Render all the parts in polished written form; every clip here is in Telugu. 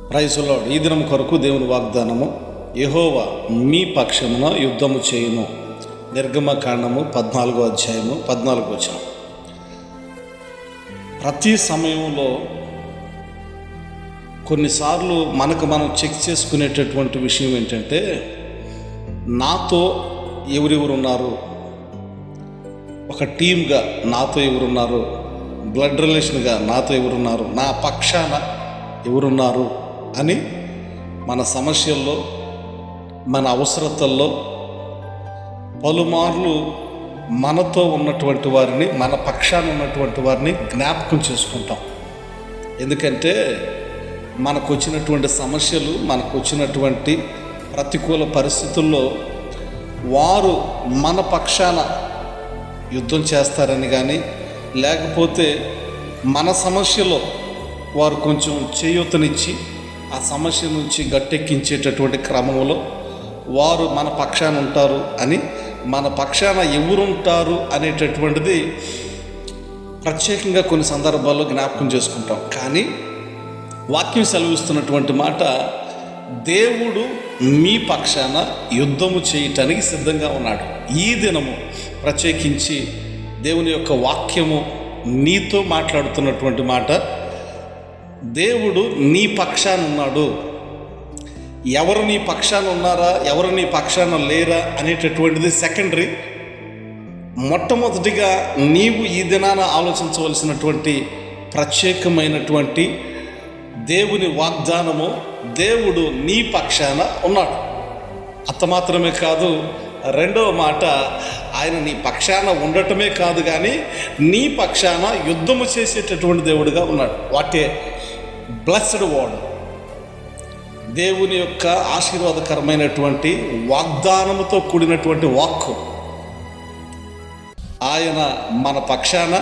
Praise the lord. ఈ దినం కొరకు దేవుని వాగ్దానము, యెహోవా మీ పక్షమున యుద్ధము చేయును. నిర్గమకాండము 14వ అధ్యాయము 14వ వచనం. ప్రతి సమయంలో కొన్నిసార్లు మనం చెక్ చేసుకునేటటువంటి విషయం ఏంటంటే, నాతో ఎవరెవరు ఉన్నారు, ఒక టీమ్గా నాతో ఎవరున్నారు, బ్లడ్ రిలేషన్గా నాతో ఎవరున్నారు, నా పక్షాన ఎవరున్నారు అని మన సమస్యల్లో, మన అవసరతల్లో పలుమార్లు మనతో ఉన్నటువంటి వారిని, మన పక్షాన ఉన్నటువంటి వారిని జ్ఞాపకం చేసుకుంటాం. ఎందుకంటే మనకు వచ్చినటువంటి సమస్యలు, మనకు వచ్చినటువంటి ప్రతికూల పరిస్థితుల్లో వారు మన పక్షాన యుద్ధం చేస్తారని కానీ, లేకపోతే మన సమస్యలో వారు కొంచెం చేయూతనిచ్చి ఆ సమస్య నుంచి గట్టెక్కించేటటువంటి క్రమంలో వారు మన పక్షాన ఉంటారు అని, మన పక్షాన ఎవరుంటారు అనేటటువంటిది ప్రత్యేకంగా కొన్ని సందర్భాల్లో జ్ఞాపకం చేసుకుంటాం. కానీ వాక్యం సెలవిస్తున్నటువంటి మాట, దేవుడు మీ పక్షాన యుద్ధము చేయటానికి సిద్ధంగా ఉన్నాడు. ఈ దినము ప్రత్యేకించి దేవుని యొక్క వాక్యము నీతో మాట్లాడుతున్నటువంటి మాట, దేవుడు నీ పక్షాన ఉన్నాడు. ఎవరు నీ పక్షాన ఉన్నారా, ఎవరు నీ పక్షాన లేరా అనేటటువంటిది సెకండరీ. మొట్టమొదటిగా నీవు ఈ దినాన ఆలోచించవలసినటువంటి ప్రత్యేకమైనటువంటి దేవుని వాగ్దానము, దేవుడు నీ పక్షాన ఉన్నాడు. అంత మాత్రమే కాదు, రెండవ మాట, ఆయన నీ పక్షాన ఉండటమే కాదు కానీ నీ పక్షాన యుద్ధము చేసేటటువంటి దేవుడిగా ఉన్నాడు. వాటే బ్లెస్డ్ వర్డ్, దేవుని యొక్క ఆశీర్వాదకరమైనటువంటి వాగ్దానముతో కూడినటువంటి వాక్కు. ఆయన మన పక్షాన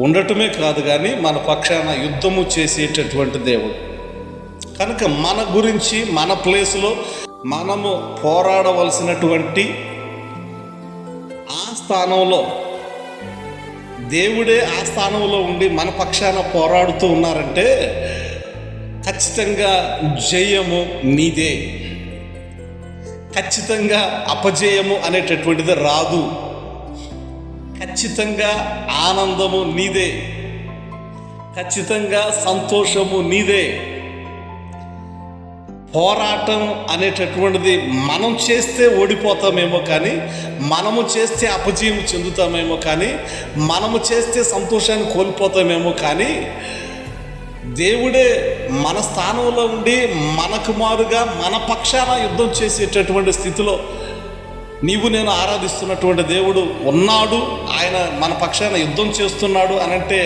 ఉండటమే కాదు కానీ మన పక్షాన యుద్ధము చేసేటటువంటి దేవుడు. కనుక మన గురించి, మన ప్లేస్లో మనము పోరాడవలసినటువంటి ఆ స్థానంలో దేవుడే ఆ స్థానంలో ఉండి మన పక్షాన పోరాడుతూ ఉన్నారంటే ఖచ్చితంగా జయము నీదే. ఖచ్చితంగా అపజయము అనేటటువంటిది రాదు. ఖచ్చితంగా ఆనందము నీదే, ఖచ్చితంగా సంతోషము నీదే. పోరాటం అనేటటువంటిది మనం చేస్తే ఓడిపోతామేమో కానీ, మనము చేస్తే అపజయం చెందుతామేమో కానీ, మనము చేస్తే సంతోషాన్ని కోల్పోతామేమో కానీ, దేవుడే మన స్థానంలో ఉండి మనకు మారుగా మన పక్షాన యుద్ధం చేసేటటువంటి స్థితిలో నీవు నేను ఆరాధిస్తున్నటువంటి దేవుడు ఉన్నాడు. ఆయన మన పక్షాన యుద్ధం చేస్తున్నాడు అనంటే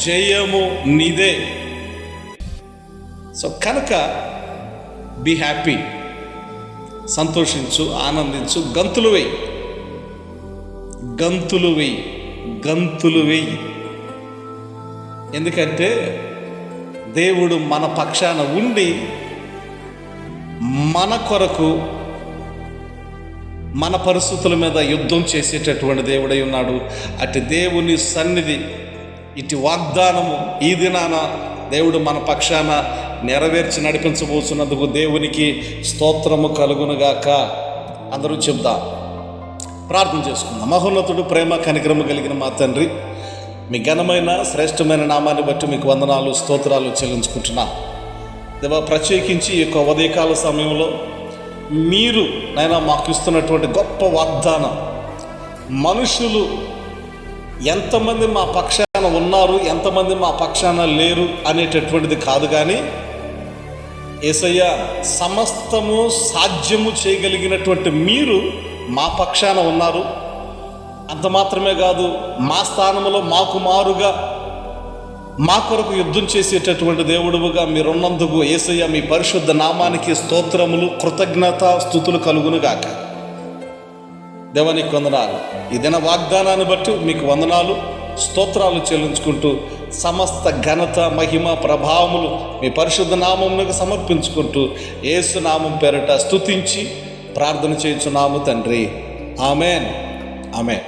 జయము నీదే. సో కనుక బీ హ్యాపీ, సంతోషించు, ఆనందించు, గంతులు వేయి, గంతులు వేయి, గంతులు వేయి. ఎందుకంటే దేవుడు మన పక్షాన ఉండి మన కొరకు, మన పరిస్థితుల మీద యుద్ధం చేసేటటువంటి దేవుడై ఉన్నాడు. అటు దేవుని సన్నిధి, ఇటు వాగ్దానము ఈ దినాన దేవుడు మన పక్షాన నెరవేర్చి నడిపించబోతున్నందుకు దేవునికి స్తోత్రము కలుగునుగాక. అందరూ చెప్దాం, ప్రార్థన చేసుకుందాం. మహోన్నతుడు, ప్రేమ కనికరము కలిగిన మా తండ్రి, మీ ఘనమైన శ్రేష్టమైన నామాన్ని బట్టి మీకు వందనాలు, స్తోత్రాలు చెల్లించుకుంటున్నా. దేవా, ప్రత్యేకించి ఈ యొక్క ఉదయకాల సమయంలో మీరు నైనా మాకు ఇస్తున్నటువంటి గొప్ప వాగ్దానం, మనుషులు ఎంతమంది మా పక్షాన ఉన్నారు, ఎంతమంది మా పక్షాన లేరు అనేటటువంటిది కాదు కానీ, యేసయ్య, సమస్తము సాధ్యము చేయగలిగినటువంటి మీరు మా పక్షాన ఉన్నారు. అంత మాత్రమే కాదు, మా స్థానంలో మాకు మారుగా మా కొరకు యుద్ధం చేసేటటువంటి దేవుడుగా మీరున్నందుకు యేసయ్య, మీ పరిశుద్ధ నామానికి స్తోత్రములు, కృతజ్ఞత, స్తుతులు కలుగునుగాక. దేవానికి వందనాలు. ఈ దిన వాగ్దానాన్ని బట్టి మీకు వందనాలు, స్తోత్రాలు చెల్లించుకుంటూ సమస్త ఘనత, మహిమ, ప్రభావములు మీ పరిశుద్ధ నామమునకు సమర్పించుకుంటూ యేసు నామం పేరట స్తుతించి ప్రార్థన చేయుచున్నాము తండ్రి. Amen, amen.